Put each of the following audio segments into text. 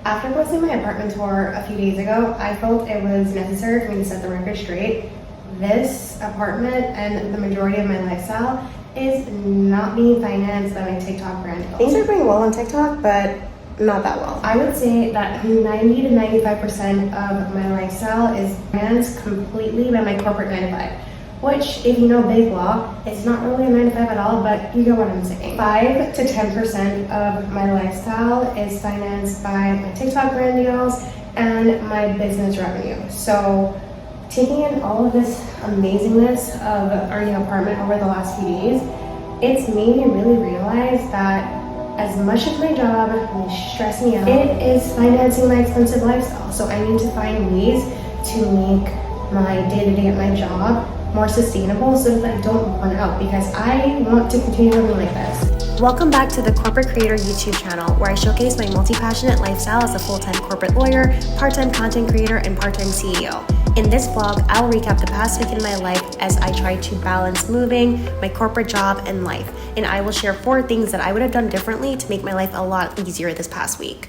After posting my apartment tour a few days ago, I felt it was necessary for me to set the record straight. This apartment and the majority of my lifestyle is not being financed by my TikTok brand. Things are going well on TikTok, but not that well. I would say that 90 to 95% of my lifestyle is financed completely by my corporate 9 to 5. Which, if you know big law, it's not really a 9 to 5 at all, but you get what I'm saying. 5 to 10% of my lifestyle is financed by my TikTok brand deals and my business revenue. So taking in all of this amazingness of our new apartment over the last few days, it's made me really realize that as much as my job may stress me out, it is financing my expensive lifestyle. So I need to find ways to make my day-to-day at my job more sustainable so that I don't burn out, because I want to continue living like this. Welcome back to the Corporate Creator YouTube channel, where I showcase my multi-passionate lifestyle as a full-time corporate lawyer, part-time content creator, and part-time CEO. In this vlog, I'll recap the past week in my life as I try to balance moving, my corporate job, and life. And I will share 4 things that I would have done differently to make my life a lot easier this past week.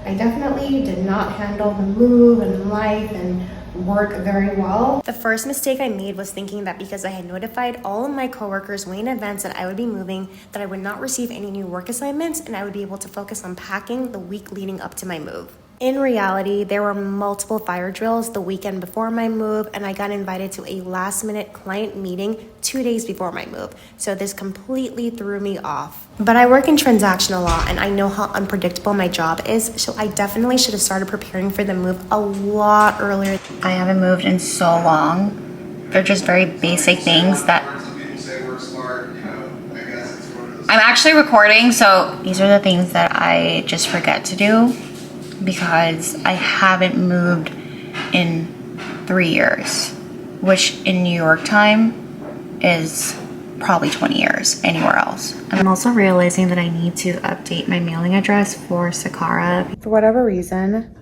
I definitely did not handle the move and life and work very well. The first mistake I made was thinking that because I had notified all of my coworkers way in advance that I would be moving, that I would not receive any new work assignments and I would be able to focus on packing the week leading up to my move. In reality, there were multiple fire drills the weekend before my move, and I got invited to a last-minute client meeting 2 days before my move, so this completely threw me off. But I work in transactional law, and I know how unpredictable my job is, so I definitely should have started preparing for the move a lot earlier. I haven't moved in so long. They're just very basic things that I'm actually recording, so these are the things that I just forget to do, because I haven't moved in 3 years, which in New York time is probably 20 years anywhere else. I'm also realizing that I need to update my mailing address for Sakara. For whatever reason,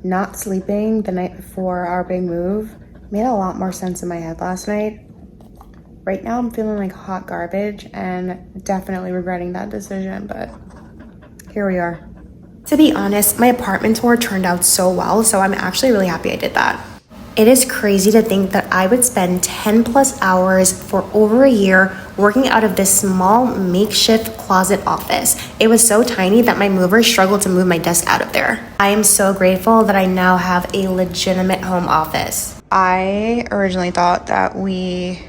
not sleeping the night before our big move made a lot more sense in my head last night. Right now I'm feeling like hot garbage and definitely regretting that decision, but here we are. To be honest, my apartment tour turned out so well, so I'm actually really happy I did that. It is crazy to think that I would spend 10 plus hours for over a year working out of this small makeshift closet office. It was so tiny that my movers struggled to move my desk out of there. I am so grateful that I now have a legitimate home office. I originally thought that we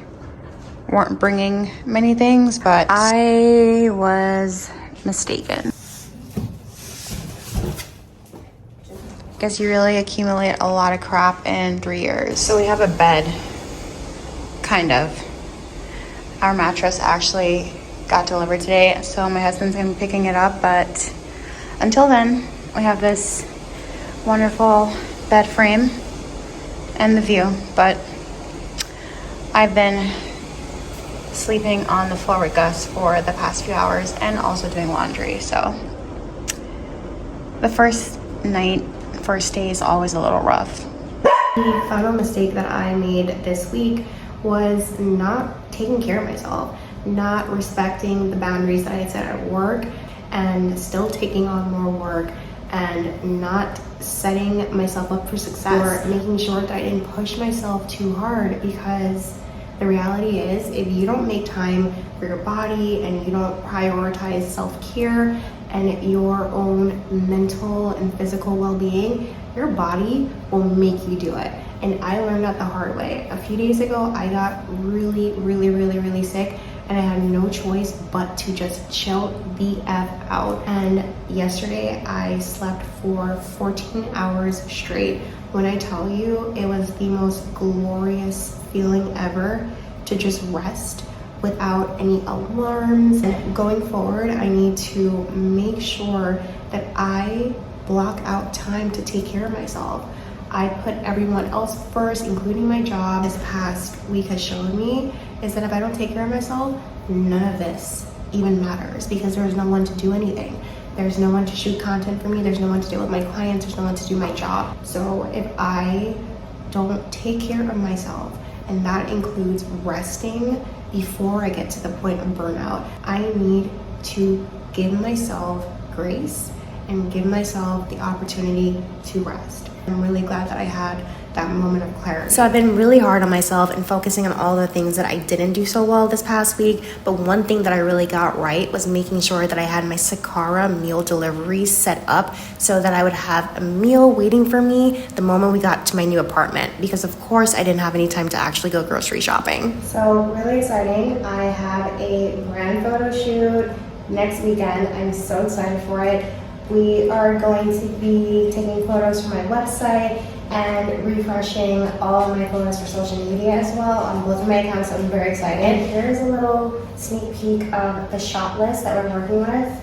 weren't bringing many things, but I was mistaken. Guess you really accumulate a lot of crap in 3 years. So we have a bed, kind of. Our mattress actually got delivered today, so my husband's gonna be picking it up, but until then, we have this wonderful bed frame and the view, but I've been sleeping on the floor with Gus for the past few hours and also doing laundry, so the first day is always a little rough. The final mistake that I made this week was not taking care of myself, not respecting the boundaries that I had set at work and still taking on more work, and not setting myself up for success, or making sure that I didn't push myself too hard, because the reality is, if you don't make time for your body and you don't prioritize self-care and your own mental and physical well-being, your body will make you do it. And I learned that the hard way. A few days ago, I got really sick, and I had no choice but to just chill the F out. And yesterday, I slept for 14 hours straight. When I tell you, it was the most glorious feeling ever to just rest without any alarms. And going forward, I need to make sure that I block out time to take care of myself. I put everyone else first, including my job. This past week has shown me is that if I don't take care of myself, none of this even matters, because there's no one to do anything. There's no one to shoot content for me. There's no one to deal with my clients. There's no one to do my job. So if I don't take care of myself, and that includes resting before I get to the point of burnout, I need to give myself grace and give myself the opportunity to rest. I'm really glad that I had that moment of clarity. So I've been really hard on myself and focusing on all the things that I didn't do so well this past week, but one thing that I really got right was making sure that I had my Sakara meal delivery set up so that I would have a meal waiting for me the moment we got to my new apartment, because of course I didn't have any time to actually go grocery shopping. So really exciting. I have a brand photo shoot next weekend. I'm so excited for it. We are going to be taking photos for my website and refreshing all of my photos for social media as well on both of my accounts, so I'm very excited. And here's a little sneak peek of the shot list that we're working with.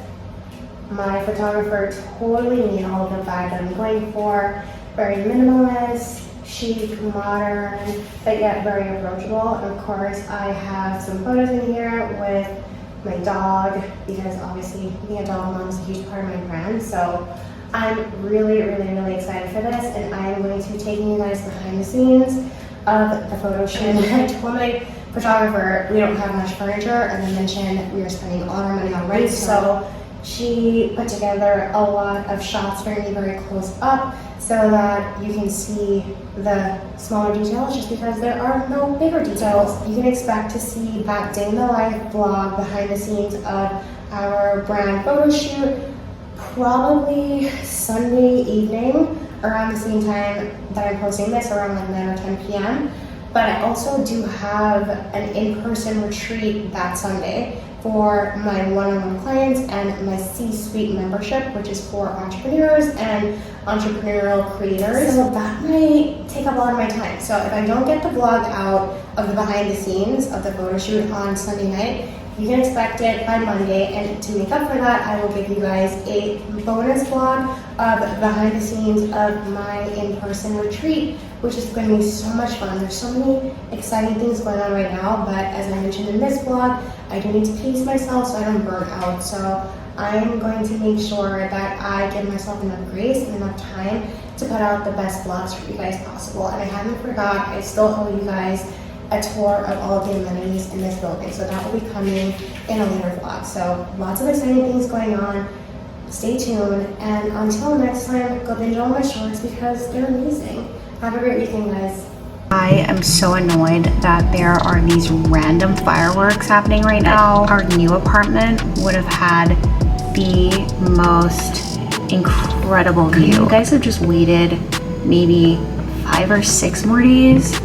My photographer totally made all of the vibe that I'm going for. Very minimalist, chic, modern, but yet very approachable. And of course, I have some photos in here with my dog, because obviously being a dog mom is a huge part of my brand. So I'm really excited for this, and I am going to be taking you guys behind the scenes of the photo shoot. And I told my photographer we don't have much furniture, and I mentioned we are spending all our money on rent, so she put together a lot of shots for me very close up so that you can see the smaller details, just because there are no bigger details. You can expect to see that day in the life vlog behind the scenes of our brand photo shoot probably Sunday evening around the same time that I'm posting this, around like 9 or 10 p.m. But I also do have an in-person retreat that Sunday for my one-on-one clients and my C-suite membership, which is for entrepreneurs and entrepreneurial creators. So that might take up a lot of my time. So if I don't get the vlog out of the behind the scenes of the photo shoot on Sunday night, you can expect it by Monday, and to make up for that, I will give you guys a bonus vlog of behind the scenes of my in-person retreat, which is going to be so much fun. There's so many exciting things going on right now, but as I mentioned in this vlog, I do need to pace myself so I don't burn out. So I'm going to make sure that I give myself enough grace and enough time to put out the best vlogs for you guys possible. And I haven't forgot, I still owe you guys a tour of all of the amenities in this building, so that will be coming in a later vlog. So lots of exciting things going on. Stay tuned, and until next time, go binge all my shorts because they're amazing. Have a great weekend, guys. I am so annoyed that there are these random fireworks happening right now. Our new apartment would have had the most incredible view. You guys have just waited maybe 5 or 6 more days